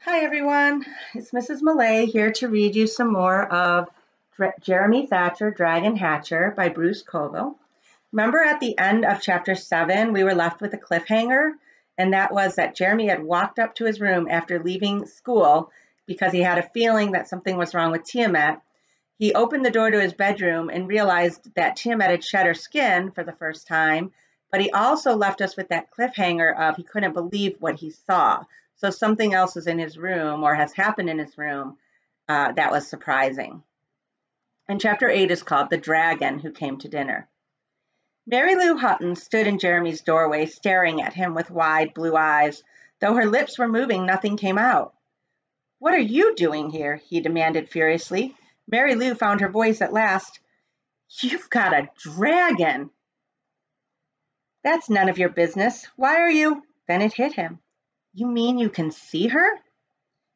Hi everyone, it's Mrs. Millay here to read you some more of Jeremy Thatcher, Dragon Hatcher by Bruce Coville. Remember at the end of chapter 7, we were left with a cliffhanger, and that was that Jeremy had walked up to his room after leaving school because he had a feeling that something was wrong with Tiamat. He opened the door to his bedroom and realized that Tiamat had shed her skin for the first time, but he also left us with that cliffhanger of he couldn't believe what he saw. So something else is in his room or has happened in his room that was surprising. And chapter 8 is called The Dragon Who Came to Dinner. Mary Lou Hutton stood in Jeremy's doorway staring at him with wide blue eyes. Though her lips were moving, nothing came out. "What are you doing here?" he demanded furiously. Mary Lou found her voice at last. "You've got a dragon." "That's none of your business. Why are you—" Then it hit him. "You mean you can see her?"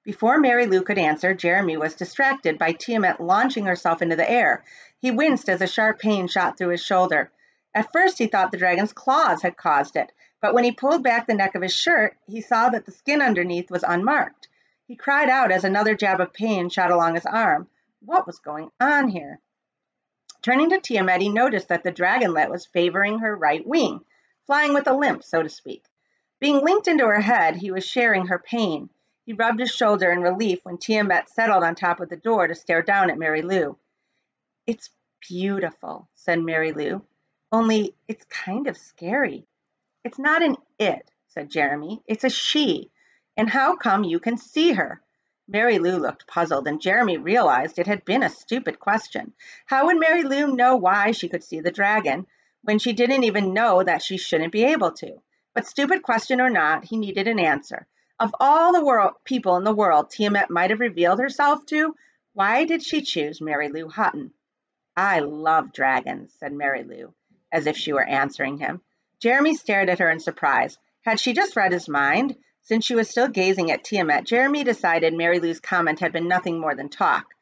Before Mary Lou could answer, Jeremy was distracted by Tiamat launching herself into the air. He winced as a sharp pain shot through his shoulder. At first he thought the dragon's claws had caused it, but when he pulled back the neck of his shirt, he saw that the skin underneath was unmarked. He cried out as another jab of pain shot along his arm. What was going on here? Turning to Tiamat, he noticed that the dragonlet was favoring her right wing, flying with a limp, so to speak. Being linked into her head, he was sharing her pain. He rubbed his shoulder in relief when Tiamat settled on top of the door to stare down at Mary Lou. "It's beautiful," said Mary Lou, "only it's kind of scary." "It's not an it," said Jeremy. "It's a she. And how come you can see her?" Mary Lou looked puzzled, and Jeremy realized it had been a stupid question. How would Mary Lou know why she could see the dragon when she didn't even know that she shouldn't be able to? But stupid question or not, he needed an answer. Of all the people in the world Tiamat might have revealed herself to, why did she choose Mary Lou Hutton? "I love dragons," said Mary Lou, as if she were answering him. Jeremy stared at her in surprise. Had she just read his mind? Since she was still gazing at Tiamat, Jeremy decided Mary Lou's comment had been nothing more than talk.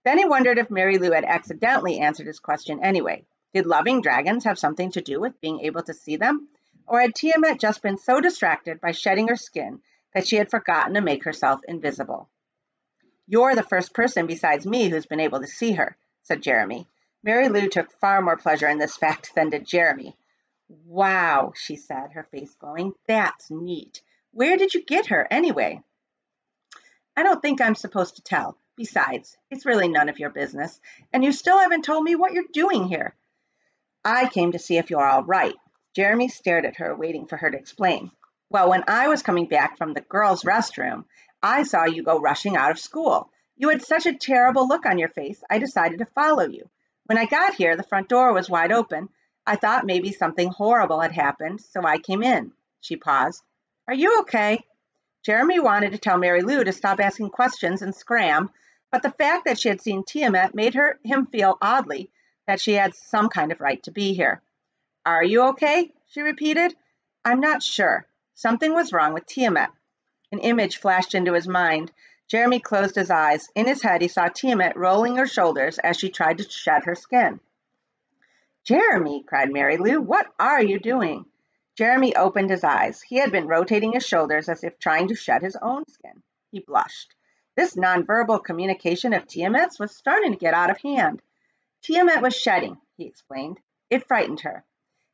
Then he wondered if Mary Lou had accidentally answered his question anyway. Did loving dragons have something to do with being able to see them? Or had Tiamat just been so distracted by shedding her skin that she had forgotten to make herself invisible? "You're the first person besides me who's been able to see her," said Jeremy. Mary Lou took far more pleasure in this fact than did Jeremy. "Wow," she said, her face glowing. "That's neat. Where did you get her, anyway?" "I don't think I'm supposed to tell. Besides, it's really none of your business. And you still haven't told me what you're doing here." "I came to see if you're all right." Jeremy stared at her, waiting for her to explain. "Well, when I was coming back from the girls' restroom, I saw you go rushing out of school. You had such a terrible look on your face, I decided to follow you. When I got here, the front door was wide open. I thought maybe something horrible had happened, so I came in." She paused. "Are you okay?" Jeremy wanted to tell Mary Lou to stop asking questions and scram, but the fact that she had seen Tiamat made him feel oddly that she had some kind of right to be here. "Are you okay?" she repeated. "I'm not sure. Something was wrong with Tiamat." An image flashed into his mind. Jeremy closed his eyes. In his head, he saw Tiamat rolling her shoulders as she tried to shed her skin. "Jeremy," cried Mary Lou, "what are you doing?" Jeremy opened his eyes. He had been rotating his shoulders as if trying to shed his own skin. He blushed. This nonverbal communication of Tiamat's was starting to get out of hand. "Tiamat was shedding," he explained. "It frightened her."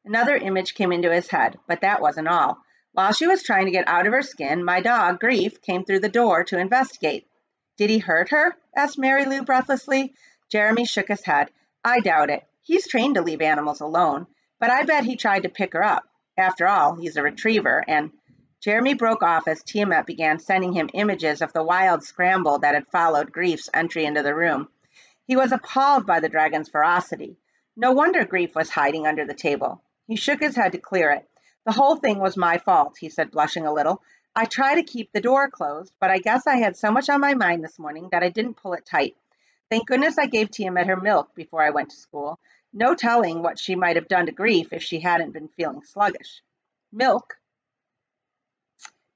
Another image came into his head, but that wasn't all. While she was trying to get out of her skin, my dog, Grief, came through the door to investigate. "Did he hurt her?" asked Mary Lou breathlessly. Jeremy shook his head. "I doubt it. He's trained to leave animals alone, but I bet he tried to pick her up. After all, he's a retriever, and—" Jeremy broke off as Tiamat began sending him images of the wild scramble that had followed Grief's entry into the room. He was appalled by the dragon's ferocity. No wonder Grief was hiding under the table. He shook his head to clear it. "The whole thing was my fault," he said, blushing a little. "I tried to keep the door closed, but I guess I had so much on my mind this morning that I didn't pull it tight. Thank goodness I gave Tiamat her milk before I went to school. No telling what she might have done to Grief if she hadn't been feeling sluggish." "Milk?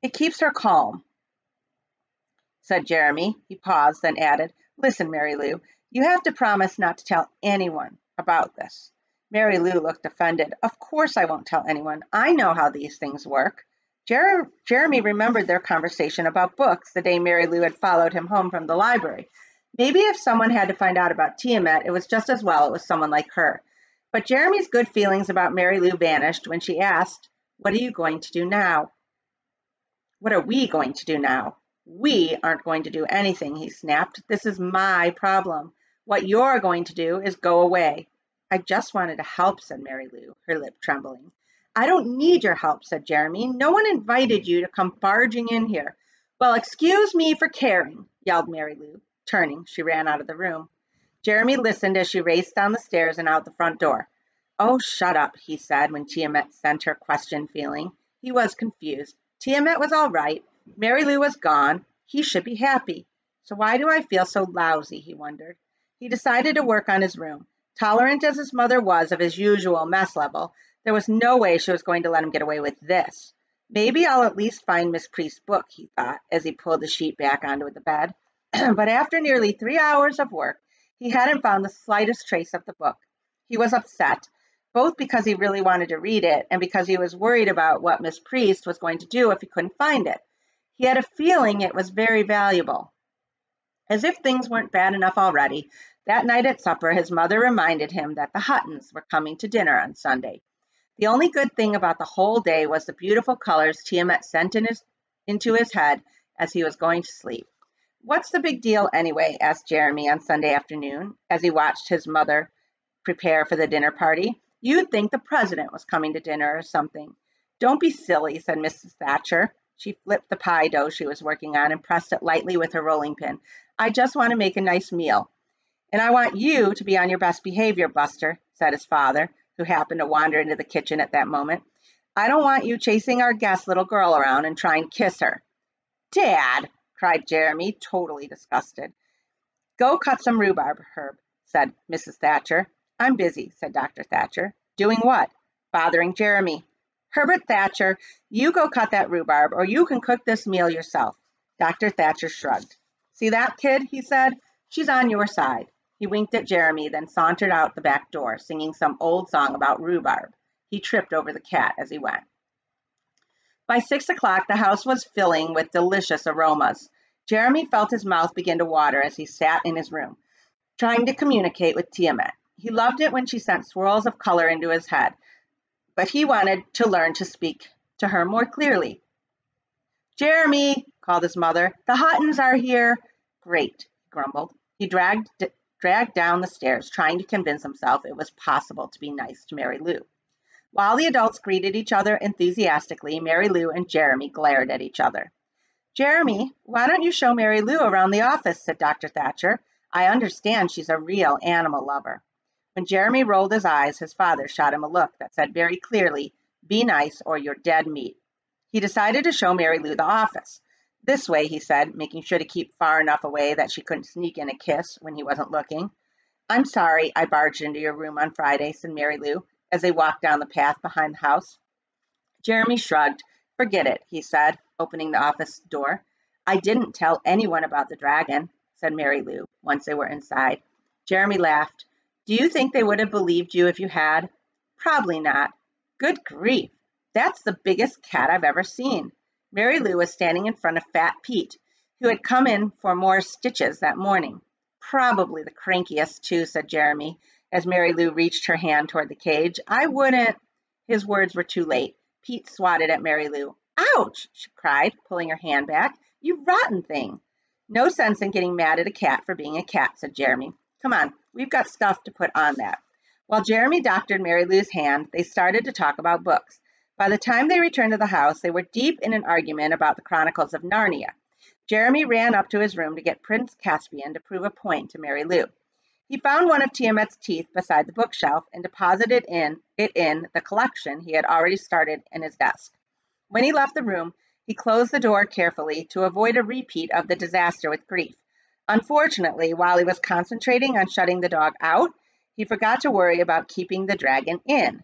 It keeps her calm," said Jeremy. He paused, then added, "Listen, Mary Lou, you have to promise not to tell anyone about this." Mary Lou looked offended. "Of course I won't tell anyone. I know how these things work." Jeremy remembered their conversation about books the day Mary Lou had followed him home from the library. Maybe if someone had to find out about Tiamat, it was just as well it was someone like her. But Jeremy's good feelings about Mary Lou vanished when she asked, "What are you going to do now?" "What are we going to do now?" "We aren't going to do anything," he snapped. "This is my problem. What you're going to do is go away." "I just wanted to help," said Mary Lou, her lip trembling. "I don't need your help," said Jeremy. "No one invited you to come barging in here." "Well, excuse me for caring," yelled Mary Lou. Turning, she ran out of the room. Jeremy listened as she raced down the stairs and out the front door. "Oh, shut up," he said when Tiamat sent her question feeling. He was confused. Tiamat was all right. Mary Lou was gone. He should be happy. So why do I feel so lousy, he wondered. He decided to work on his room. Tolerant as his mother was of his usual mess level, there was no way she was going to let him get away with this. Maybe I'll at least find Miss Priest's book, he thought, as he pulled the sheet back onto the bed. But after nearly 3 hours of work, he hadn't found the slightest trace of the book. He was upset, both because he really wanted to read it and because he was worried about what Miss Priest was going to do if he couldn't find it. He had a feeling it was very valuable. As if things weren't bad enough already, that night at supper his mother reminded him that the Huttons were coming to dinner on Sunday. The only good thing about the whole day was the beautiful colors Tiamat sent into his head as he was going to sleep. "What's the big deal anyway?" asked Jeremy on Sunday afternoon as he watched his mother prepare for the dinner party. "You'd think the president was coming to dinner or something." "Don't be silly," said Mrs. Thatcher. She flipped the pie dough she was working on and pressed it lightly with her rolling pin. "I just want to make a nice meal." "And I want you to be on your best behavior, Buster," said his father, who happened to wander into the kitchen at that moment. "I don't want you chasing our guest little girl around and trying to kiss her." "Dad!" cried Jeremy, totally disgusted. "Go cut some rhubarb, Herb," said Mrs. Thatcher. "I'm busy," said Dr. Thatcher. "Doing what?" "Bothering Jeremy." "Herbert Thatcher, you go cut that rhubarb, or you can cook this meal yourself." Dr. Thatcher shrugged. "See that kid?" he said. "She's on your side." He winked at Jeremy, then sauntered out the back door, singing some old song about rhubarb. He tripped over the cat as he went. By 6 o'clock, the house was filling with delicious aromas. Jeremy felt his mouth begin to water as he sat in his room, trying to communicate with Tiamat. He loved it when she sent swirls of color into his head, but he wanted to learn to speak to her more clearly. "Jeremy," called his mother, "the Huttons are here." "Great," he grumbled. He dragged down the stairs, trying to convince himself it was possible to be nice to Mary Lou. While the adults greeted each other enthusiastically, Mary Lou and Jeremy glared at each other. "Jeremy, why don't you show Mary Lou around the office?" said Dr. Thatcher. "I understand she's a real animal lover." When Jeremy rolled his eyes, his father shot him a look that said very clearly, "Be nice or you're dead meat." He decided to show Mary Lou the office. "This way," he said, making sure to keep far enough away that she couldn't sneak in a kiss when he wasn't looking. "I'm sorry I barged into your room on Friday," said Mary Lou, as they walked down the path behind the house. Jeremy shrugged. "Forget it," he said, opening the office door. "I didn't tell anyone about the dragon," said Mary Lou, once they were inside. Jeremy laughed. "Do you think they would have believed you if you had?" "Probably not." "Good grief, that's the biggest cat I've ever seen." Mary Lou was standing in front of Fat Pete, who had come in for more stitches that morning. "Probably the crankiest, too," said Jeremy, as Mary Lou reached her hand toward the cage. "I wouldn't—" His words were too late. Pete swatted at Mary Lou. "Ouch!" she cried, pulling her hand back. "You rotten thing." "No sense in getting mad at a cat for being a cat," said Jeremy. "Come on, we've got stuff to put on that." While Jeremy doctored Mary Lou's hand, they started to talk about books. By the time they returned to the house, they were deep in an argument about the Chronicles of Narnia. Jeremy ran up to his room to get Prince Caspian to prove a point to Mary Lou. He found one of Tiamat's teeth beside the bookshelf and deposited it in the collection he had already started in his desk. When he left the room, he closed the door carefully to avoid a repeat of the disaster with Grief. Unfortunately, while he was concentrating on shutting the dog out, he forgot to worry about keeping the dragon in.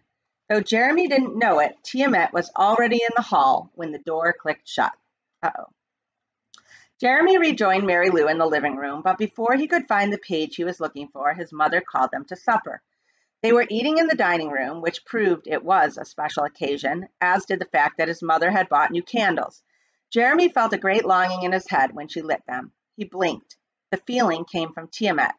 Though Jeremy didn't know it, Tiamat was already in the hall when the door clicked shut. Uh-oh. Jeremy rejoined Mary Lou in the living room, but before he could find the page he was looking for, his mother called them to supper. They were eating in the dining room, which proved it was a special occasion, as did the fact that his mother had bought new candles. Jeremy felt a great longing in his head when she lit them. He blinked. The feeling came from Tiamat.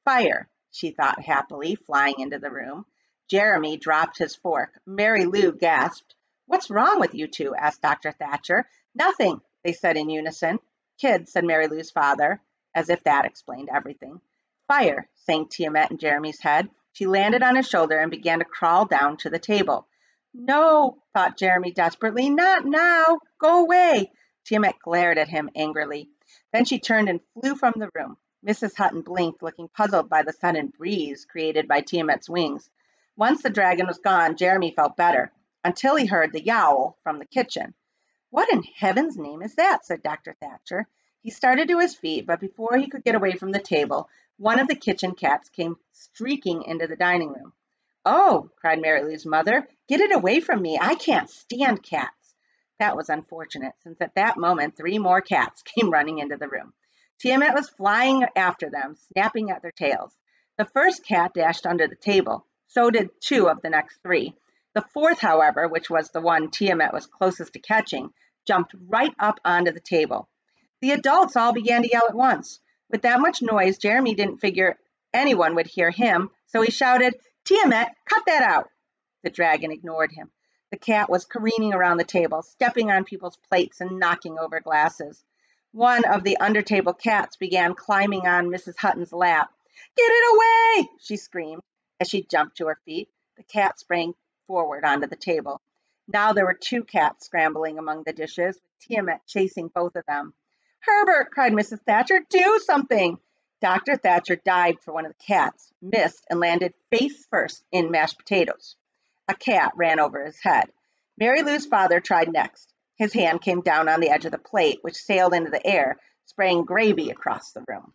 Fire, she thought happily, flying into the room. Jeremy dropped his fork. Mary Lou gasped. "What's wrong with you two?" asked Dr. Thatcher. "Nothing," they said in unison. "Kid," said Mary Lou's father, as if that explained everything. "Fire," sang Tiamat in Jeremy's head. She landed on his shoulder and began to crawl down to the table. "No," thought Jeremy desperately, "not now. Go away." Tiamat glared at him angrily. Then she turned and flew from the room. Mrs. Hutton blinked, looking puzzled by the sudden breeze created by Tiamat's wings. Once the dragon was gone, Jeremy felt better, until he heard the yowl from the kitchen. "What in heaven's name is that?" said Dr. Thatcher. He started to his feet, but before he could get away from the table, one of the kitchen cats came streaking into the dining room. "Oh," cried Mary Lou's mother, "get it away from me. I can't stand cats." That was unfortunate, since at that moment 3 more cats came running into the room. Tiamat was flying after them, snapping at their tails. The first cat dashed under the table. So did 2 of the next 3. The fourth, however, which was the one Tiamat was closest to catching, jumped right up onto the table. The adults all began to yell at once. With that much noise, Jeremy didn't figure anyone would hear him, so he shouted, "Tiamat, cut that out!" The dragon ignored him. The cat was careening around the table, stepping on people's plates and knocking over glasses. One of the under-table cats began climbing on Mrs. Hutton's lap. "Get it away!" she screamed. As she jumped to her feet, the cat sprang forward onto the table. Now there were 2 cats scrambling among the dishes, with Tiamat chasing both of them. "Herbert," cried Mrs. Thatcher, "do something!" Dr. Thatcher dived for one of the cats, missed, and landed face first in mashed potatoes. A cat ran over his head. Mary Lou's father tried next. His hand came down on the edge of the plate, which sailed into the air, spraying gravy across the room.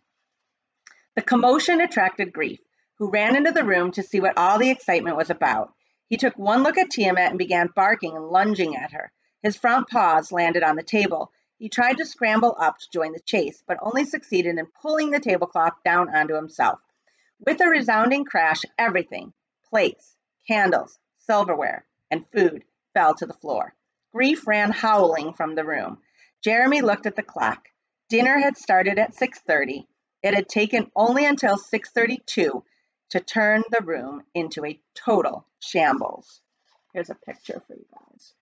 The commotion attracted Grief, who ran into the room to see what all the excitement was about. He took one look at Tiamat and began barking and lunging at her. His front paws landed on the table. He tried to scramble up to join the chase, but only succeeded in pulling the tablecloth down onto himself. With a resounding crash, everything, plates, candles, silverware, and food, fell to the floor. Grief ran howling from the room. Jeremy looked at the clock. Dinner had started at 6:30. It had taken only until 6:32 to turn the room into a total shambles. Here's a picture for you guys.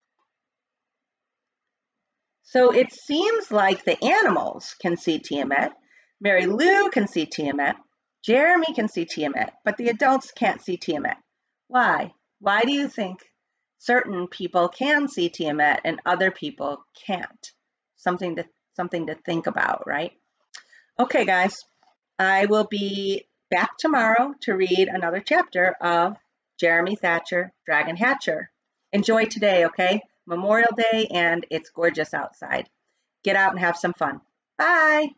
So it seems like the animals can see Tiamat. Mary Lou can see Tiamat. Jeremy can see Tiamat, but the adults can't see Tiamat. Why? Why do you think certain people can see Tiamat and other people can't? Something to think about, right? Okay, guys, I will be back tomorrow to read another chapter of Jeremy Thatcher, Dragon Hatcher. Enjoy today, okay? Memorial Day, and it's gorgeous outside. Get out and have some fun. Bye.